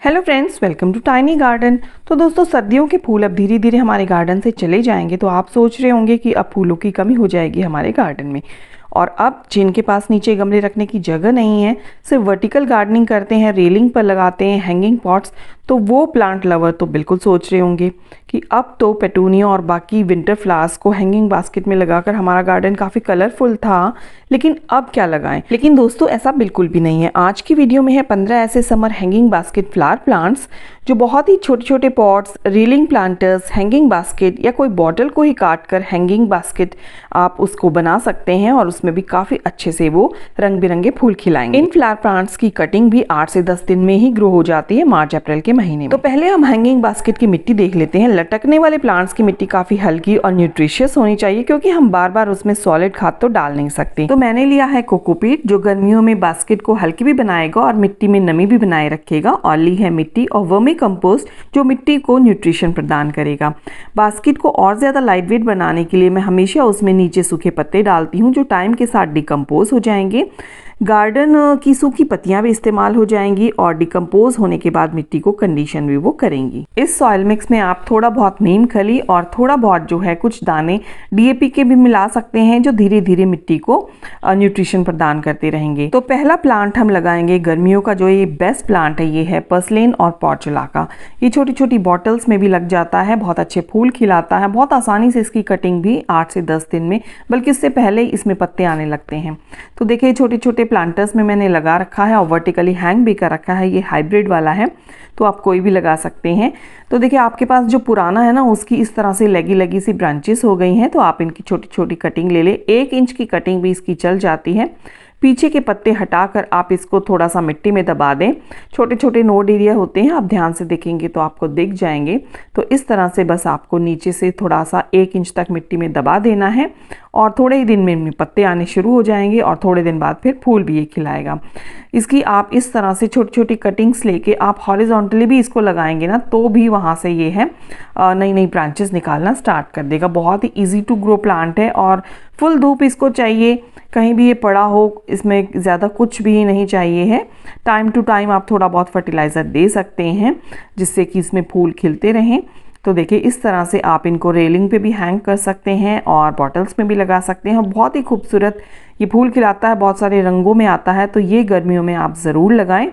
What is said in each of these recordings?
Hello friends, welcome to tiny garden. तो दोस्तों, सर्दियों के फूल अब धीरे धीरे हमारे गार्डन से चले जाएंगे। तो आप सोच रहे होंगे कि अब फूलों की कमी हो जाएगी हमारे गार्डन में। और अब जिनके पास नीचे गमले रखने की जगह नहीं है, सिर्फ वर्टिकल गार्डनिंग करते हैं, रेलिंग पर लगाते हैं हैंगिंग पॉट्स, तो वो प्लांट लवर तो बिल्कुल सोच रहे होंगे कि अब तो पेटूनिया और बाकी विंटर फ्लावर्स को हैंगिंग बास्केट में लगाकर हमारा गार्डन काफ़ी कलरफुल था, लेकिन अब क्या लगाएं। लेकिन दोस्तों, ऐसा बिल्कुल भी नहीं है। आज की वीडियो में है 15 ऐसे summer hanging basket flower plants जो बहुत ही छोटे छोटे pots, railing planters, hanging basket या कोई बॉटल को ही काट कर हैंगिंग बास्केट आप उसको बना सकते हैं और उसमें भी काफ़ी अच्छे से वो रंग बिरंगे फूल खिलाएंगे। इन फ्लावर प्लांट्स की कटिंग भी 8 से 10 दिन में ही ग्रो हो जाती है, मार्च अप्रैल के महीने में। तो पहले हम हैंगिंग बास्केट की मिट्टी देख लेते हैं। लटकने वाले प्लांट्स की मिट्टी काफ़ी हल्की और न्यूट्रिशियस होनी चाहिए, क्योंकि हम बार बार उसमें सॉलिड खाद तो डाल नहीं सकते। तो मैंने लिया है कोकोपीट, जो गर्मियों में बास्केट को हल्की भी बनाएगा और मिट्टी में नमी भी बनाए रखेगा। और ली है मिट्टी और वर्मी कंपोस्ट, जो मिट्टी को न्यूट्रिशन प्रदान करेगा। बास्केट को और ज़्यादा लाइट वेट बनाने के लिए मैं हमेशा उसमें नीचे सूखे पत्ते डालती हूँ, जो टाइम के साथ डिकम्पोज हो जाएंगे। गार्डन की सूखी पत्तियां भी इस्तेमाल हो जाएंगी और डिकम्पोज होने के बाद मिट्टी को कंडीशन भी वो करेंगी। इस सॉइल मिक्स में आप थोड़ा बहुत नीम खली और थोड़ा बहुत जो है कुछ दाने डीएपी के भी मिला सकते हैं, जो धीरे धीरे मिट्टी को न्यूट्रिशन प्रदान करते रहेंगे। तो पहला प्लांट हम लगाएंगे गर्मियों का, जो ये बेस्ट प्लांट है, ये है पर्सलेन और पोर्चुला का। ये छोटी छोटी बॉटल्स में भी लग जाता है, बहुत अच्छे फूल खिलाता है, बहुत आसानी से इसकी कटिंग भी 8 से 10 दिन में, बल्कि इससे पहले ही इसमें पत्ते आने लगते हैं। तो देखिए, छोटे छोटे प्लांटर्स में मैंने लगा रखा है और वर्टिकली हैंग भी कर रखा है। ये हाइब्रिड वाला है, तो आप कोई भी लगा सकते हैं। तो देखिए, आपके पास जो पुराना है ना, उसकी इस तरह से लगी लगी सी ब्रांचेस हो गई हैं, तो आप इनकी छोटी छोटी कटिंग ले लें। 1 इंच की कटिंग भी इसकी चल जाती है। पीछे के पत्ते हटाकर आप इसको थोड़ा सा मिट्टी में दबा दें। छोटे छोटे नोड एरिया होते हैं, आप ध्यान से देखेंगे तो आपको दिख जाएंगे। तो इस तरह से बस आपको नीचे से थोड़ा सा 1 इंच तक मिट्टी में दबा देना है और थोड़े ही दिन में इनमें पत्ते आने शुरू हो जाएंगे और थोड़े दिन बाद फिर फूल भी ये खिलाएगा। इसकी आप इस तरह से छोटी छोटी कटिंग्स लेके आप हॉरिजॉन्टली भी इसको लगाएंगे ना, तो भी वहाँ से ये है नई नई ब्रांचेस निकालना स्टार्ट कर देगा। बहुत ही ईजी टू ग्रो प्लांट है और फुल धूप इसको चाहिए, कहीं भी ये पड़ा हो, इसमें ज़्यादा कुछ भी नहीं चाहिए है। टाइम टू टाइम आप थोड़ा बहुत फर्टिलाइज़र दे सकते हैं, जिससे कि इसमें फूल खिलते रहें। तो देखिए, इस तरह से आप इनको रेलिंग पे भी हैंग कर सकते हैं और बॉटल्स में भी लगा सकते हैं। बहुत ही खूबसूरत ये फूल खिलाता है, बहुत सारे रंगों में आता है, तो ये गर्मियों में आप ज़रूर लगाएं।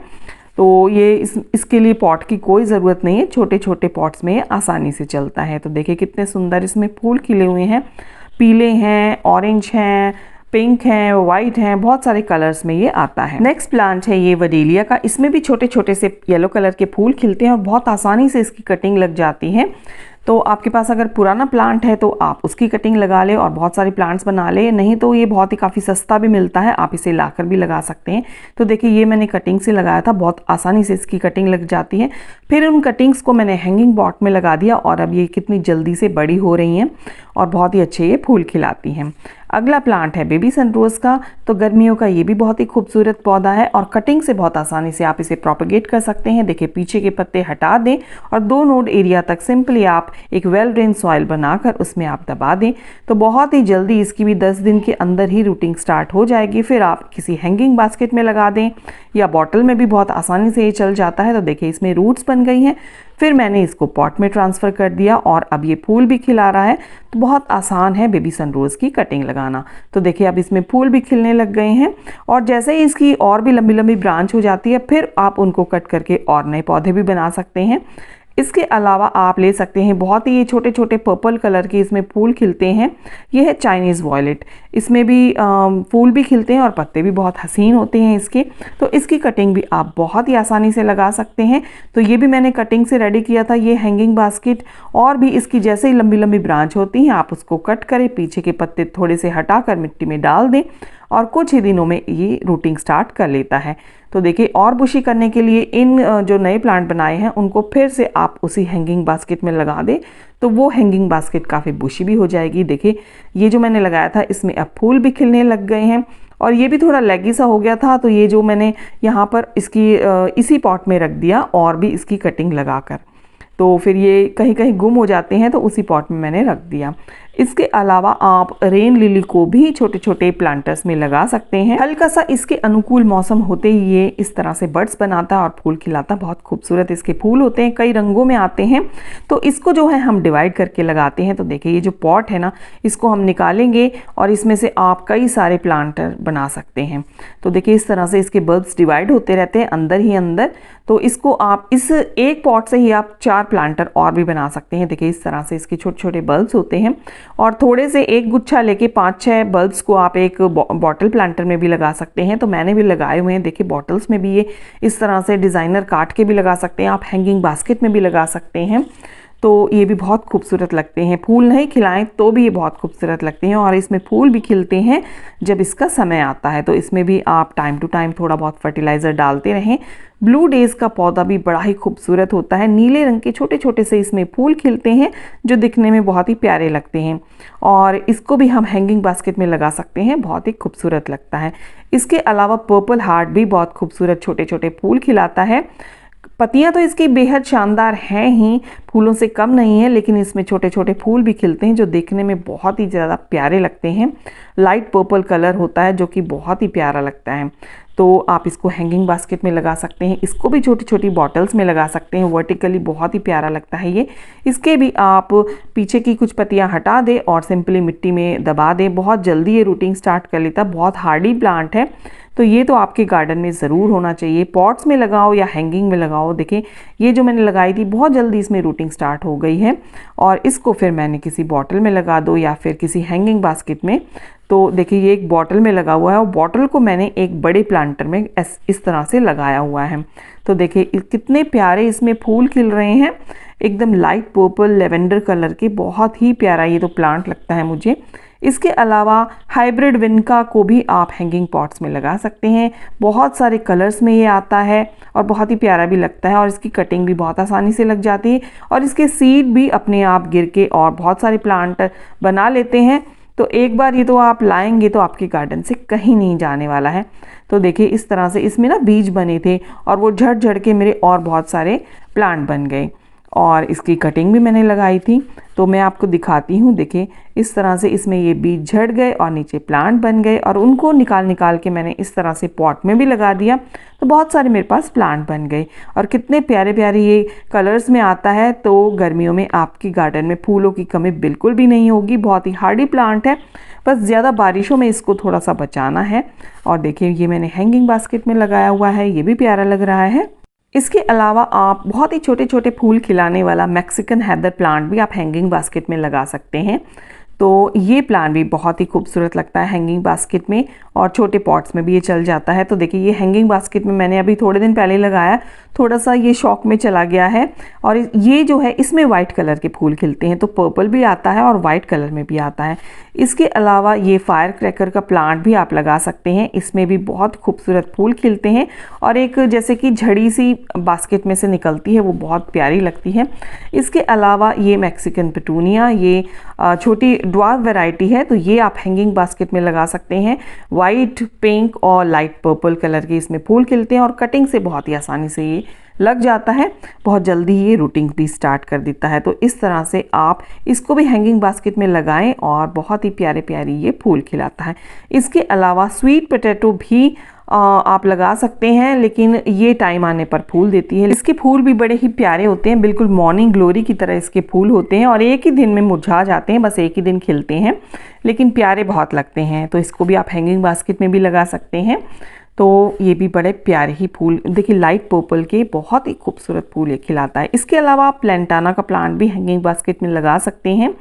तो ये इसके लिए पॉट की कोई ज़रूरत नहीं है, छोटे छोटे पॉट्स में आसानी से चलता है। तो देखिए, कितने सुंदर इसमें फूल खिले हुए हैं, पीले हैं, ऑरेंज हैं, पिंक हैं, वाइट हैं, बहुत सारे कलर्स में ये आता है। नेक्स्ट प्लांट है ये वडेलिया का। इसमें भी छोटे छोटे से येलो कलर के फूल खिलते हैं और बहुत आसानी से इसकी कटिंग लग जाती है। तो आपके पास अगर पुराना प्लांट है तो आप उसकी कटिंग लगा ले और बहुत सारे प्लांट्स बना ले, नहीं तो ये बहुत ही काफ़ी सस्ता भी मिलता है, आप इसे लाकर भी लगा सकते हैं। तो देखिए, ये मैंने कटिंग से लगाया था, बहुत आसानी से इसकी कटिंग लग जाती है। फिर उन कटिंग्स को मैंने हैंगिंग पॉट में लगा दिया और अब ये कितनी जल्दी से बड़ी हो रही हैं और बहुत ही अच्छे ये फूल खिलाती हैं। अगला प्लांट है बेबी सनरोज का। तो गर्मियों का ये भी बहुत ही खूबसूरत पौधा है और कटिंग से बहुत आसानी से आप इसे प्रोपेगेट कर सकते हैं। देखिए, पीछे के पत्ते हटा दें और 2 नोड एरिया तक सिंपली आप एक वेल ड्रेन सॉइल बनाकर उसमें आप दबा दें, तो बहुत ही जल्दी इसकी भी 10 दिन के अंदर ही रूटिंग स्टार्ट हो जाएगी। फिर आप किसी हैंगिंग बास्केट में लगा दें या बॉटल में भी बहुत आसानी से ये चल जाता है। तो देखिए, इसमें रूट्स बन गई हैं। फिर मैंने इसको पॉट में ट्रांसफ़र कर दिया और अब ये फूल भी खिला रहा है। तो बहुत आसान है बेबी सनरोज की कटिंग लगाना। तो देखिए, अब इसमें फूल भी खिलने लग गए हैं और जैसे ही इसकी और भी लंबी लंबी ब्रांच हो जाती है, फिर आप उनको कट करके और नए पौधे भी बना सकते हैं। इसके अलावा आप ले सकते हैं, बहुत ही ये छोटे छोटे पर्पल कलर के इसमें फूल खिलते हैं। ये है चाइनीज़ वॉयलेट। इसमें भी फूल भी खिलते हैं और पत्ते भी बहुत हसीन होते हैं इसके। तो इसकी कटिंग भी आप बहुत ही आसानी से लगा सकते हैं। तो ये भी मैंने कटिंग से रेडी किया था, ये हैंगिंग बास्केट। और भी इसकी जैसे ही लंबी लंबी ब्रांच होती हैं, आप उसको कट करें, पीछे के पत्ते थोड़े से हटाकर मिट्टी में डाल दें और कुछ ही दिनों में ये रूटिंग स्टार्ट कर लेता है। तो देखिए, और बुशी करने के लिए इन जो नए प्लांट बनाए हैं उनको फिर से आप उसी हैंगिंग बास्केट में लगा दें, तो वो हैंगिंग बास्केट काफ़ी बुशी भी हो जाएगी। देखिए, ये जो मैंने लगाया था इसमें अब फूल भी खिलने लग गए हैं और ये भी थोड़ा लेगी सा हो गया था, तो ये जो मैंने यहाँ पर इसकी इसी पॉट में रख दिया और भी इसकी कटिंग लगाकर। तो फिर ये कहीं कहीं गुम हो जाते हैं, तो उसी पॉट में मैंने रख दिया। इसके अलावा आप रेन लिली को भी छोटे छोटे प्लांटर्स में लगा सकते हैं। हल्का सा इसके अनुकूल मौसम होते ही ये इस तरह से बड्स बनाता है और फूल खिलाता है। बहुत खूबसूरत इसके फूल होते हैं, कई रंगों में आते हैं। तो इसको जो है हम डिवाइड करके लगाते हैं। तो देखिए ये जो पॉट है ना, इसको हम निकालेंगे और इसमें से आप कई सारे प्लांटर बना सकते हैं। तो देखिए इस तरह से इसके बल्ब्स डिवाइड होते रहते हैं अंदर ही अंदर। तो इसको आप इस एक पॉट से ही आप 4 प्लांटर और भी बना सकते हैं। देखिए इस तरह से इसके छोटे छोटे बल्ब्स होते हैं और थोड़े से एक गुच्छा लेके 5-6 बल्ब्स को आप एक बॉटल प्लांटर में भी लगा सकते हैं। तो मैंने भी लगाए हुए हैं। देखिए बॉटल्स में भी ये इस तरह से डिज़ाइनर काट के भी लगा सकते हैं, आप हैंगिंग बास्केट में भी लगा सकते हैं। तो ये भी बहुत खूबसूरत लगते हैं। फूल नहीं खिलाएं तो भी ये बहुत खूबसूरत लगते हैं और इसमें फूल भी खिलते हैं जब इसका समय आता है। तो इसमें भी आप टाइम टू टाइम थोड़ा बहुत फर्टिलाइज़र डालते रहें। ब्लू डेज़ का पौधा भी बड़ा ही खूबसूरत होता है। नीले रंग के छोटे छोटे से इसमें फूल खिलते हैं जो दिखने में बहुत ही प्यारे लगते हैं और इसको भी हम हैंगिंग बास्केट में लगा सकते हैं, बहुत ही खूबसूरत लगता है। इसके अलावा पर्पल हार्ट भी बहुत खूबसूरत छोटे छोटे फूल खिलाता है। पत्तियां तो इसकी बेहद शानदार हैं ही, फूलों से कम नहीं है, लेकिन इसमें छोटे छोटे फूल भी खिलते हैं जो देखने में बहुत ही ज़्यादा प्यारे लगते हैं। लाइट पर्पल कलर होता है जो कि बहुत ही प्यारा लगता है। तो आप इसको हैंगिंग बास्केट में लगा सकते हैं। इसको भी छोटी छोटी बॉटल्स में लगा सकते हैं। वर्टिकली बहुत ही प्यारा लगता है ये। इसके भी आप पीछे की कुछ पत्तियां हटा दें और सिंपली मिट्टी में दबा दें, बहुत जल्दी ये रूटिंग स्टार्ट कर लेता है। बहुत हार्डी प्लांट है, तो ये तो आपके गार्डन में ज़रूर होना चाहिए। पॉट्स में लगाओ या हैंगिंग में लगाओ। देखिए ये जो मैंने लगाई थी बहुत जल्दी इसमें रूटिंग स्टार्ट हो गई है और इसको फिर मैंने किसी बॉटल में लगा दो या फिर किसी हैंगिंग बास्केट में। तो देखिए ये एक बॉटल में लगा हुआ है और बॉटल को मैंने एक बड़े प्लांटर में इस तरह से लगाया हुआ है। तो देखिए कितने प्यारे इसमें फूल खिल रहे हैं, एकदम लाइट पर्पल लेवेंडर कलर के, बहुत ही प्यारा ये तो प्लांट लगता है मुझे। इसके अलावा हाइब्रिड विनका को भी आप हैंगिंग पॉट्स में लगा सकते हैं। बहुत सारे कलर्स में ये आता है और बहुत ही प्यारा भी लगता है और इसकी कटिंग भी बहुत आसानी से लग जाती है और इसके सीड भी अपने आप गिर के और बहुत सारे प्लांट बना लेते हैं। तो एक बार ये तो आप लाएंगे तो आपके गार्डन से कहीं नहीं जाने वाला है। तो देखिए इस तरह से इसमें ना बीज बने थे और वो झड़ झड़ के मेरे और बहुत सारे प्लांट बन गए और इसकी कटिंग भी मैंने लगाई थी। तो मैं आपको दिखाती हूँ। देखिए इस तरह से इसमें ये बीज झड़ गए और नीचे प्लांट बन गए और उनको निकाल के मैंने इस तरह से पॉट में भी लगा दिया। तो बहुत सारे मेरे पास प्लांट बन गए और कितने प्यारे प्यारे ये कलर्स में आता है। तो गर्मियों में आपके गार्डन में फूलों की कमी बिल्कुल भी नहीं होगी। बहुत ही हार्डी प्लांट है, बस ज़्यादा बारिशों में इसको थोड़ा सा बचाना है। और देखिए ये मैंने हैंगिंग बास्केट में लगाया हुआ है, ये भी प्यारा लग रहा है। इसके अलावा आप बहुत ही छोटे छोटे फूल खिलाने वाला मैक्सिकन हैदर प्लांट भी आप हैंगिंग बास्केट में लगा सकते हैं। तो ये प्लांट भी बहुत ही खूबसूरत लगता है हैंगिंग बास्केट में और छोटे पॉट्स में भी ये चल जाता है। तो देखिए ये हैंगिंग बास्केट में मैंने अभी थोड़े दिन पहले लगाया, थोड़ा सा ये शौक में चला गया है और ये जो है इसमें वाइट कलर के फूल खिलते हैं। तो पर्पल भी आता है और वाइट कलर में भी आता है। इसके अलावा ये फायर क्रैकर का प्लांट भी आप लगा सकते हैं, इसमें भी बहुत खूबसूरत फूल खिलते हैं और एक जैसे कि झड़ी सी बास्केट में से निकलती है, वो बहुत प्यारी लगती है। इसके अलावा ये मैक्सिकन पेटूनिया, ये छोटी ड्वार्फ वैरायटी है, तो ये आप हैंगिंग बास्केट में लगा सकते हैं। वाइट, पिंक और लाइट पर्पल कलर के इसमें फूल खिलते हैं और कटिंग से बहुत ही आसानी से ये लग जाता है, बहुत जल्दी ये रूटिंग भी स्टार्ट कर देता है। तो इस तरह से आप इसको भी हैंगिंग बास्केट में लगाएं और बहुत ही प्यारे प्यारे ये फूल खिलाता है। इसके अलावा स्वीट पोटैटो भी आप लगा सकते हैं, लेकिन ये टाइम आने पर फूल देती है। इसके फूल भी बड़े ही प्यारे होते हैं, बिल्कुल मॉर्निंग ग्लोरी की तरह इसके फूल होते हैं और एक ही दिन में मुरझा जाते हैं, बस एक ही दिन खिलते हैं, लेकिन प्यारे बहुत लगते हैं। तो इसको भी आप हैंगिंग बास्केट में भी लगा सकते हैं। तो ये भी बड़े प्यारे ही फूल, देखिए लाइट पर्पल के बहुत ही खूबसूरत फूल ये खिलाता है। इसके अलावा आप प्लेंटाना का प्लांट भी हैंगिंग बास्केट में लगा सकते हैं।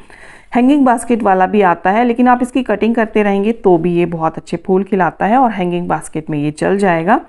हैंगिंग बास्केट वाला भी आता है, लेकिन आप इसकी कटिंग करते रहेंगे तो भी ये बहुत अच्छे फूल खिलाता है और हैंगिंग बास्केट में ये चल जाएगा।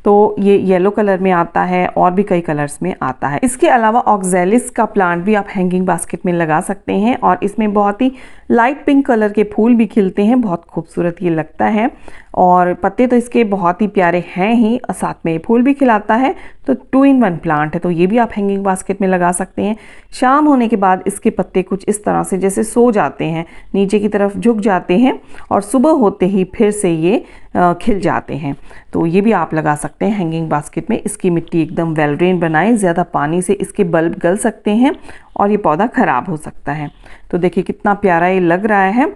तो ये येलो कलर में आता है और भी कई कलर्स में आता है। इसके अलावा ऑक्जेलिस का प्लांट भी आप हैंगिंग बास्केट में लगा सकते हैं और इसमें बहुत ही लाइट पिंक कलर के फूल भी खिलते हैं, बहुत खूबसूरत ये लगता है और पत्ते तो इसके बहुत ही प्यारे हैं ही और साथ में फूल भी खिलाता है। तो 2 in 1 प्लांट है, तो ये भी आप हैंगिंग बास्केट में लगा सकते हैं। शाम होने के बाद इसके पत्ते कुछ इस तरह से जैसे सो जाते हैं, नीचे की तरफ झुक जाते हैं और सुबह होते ही फिर से ये खिल जाते हैं। तो ये भी आप लगा सकते हैं हैंगिंग बास्केट में। इसकी मिट्टी एकदम वेल ड्रेन बनाएं, ज़्यादा पानी से इसके बल्ब गल सकते हैं और ये पौधा ख़राब हो सकता है। तो देखिए कितना प्यारा ये लग रहा है।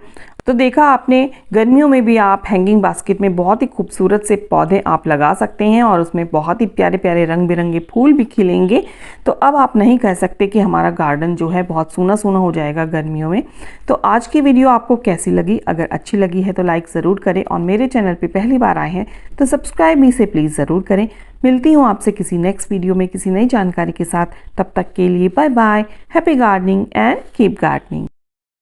तो देखा आपने, गर्मियों में भी आप हैंगिंग बास्केट में बहुत ही खूबसूरत से पौधे आप लगा सकते हैं और उसमें बहुत ही प्यारे प्यारे रंग बिरंगे फूल भी खिलेंगे। तो अब आप नहीं कह सकते कि हमारा गार्डन जो है बहुत सूना सूना हो जाएगा गर्मियों में। तो आज की वीडियो आपको कैसी लगी? अगर अच्छी लगी है तो लाइक ज़रूर करें और मेरे चैनल पर पहली बार आए हैं तो सब्सक्राइब भी इसे प्लीज़ ज़रूर करें। मिलती हूँ आपसे किसी नेक्स्ट वीडियो में किसी नई जानकारी के साथ। तब तक के लिए bye bye. Happy gardening and keep gardening.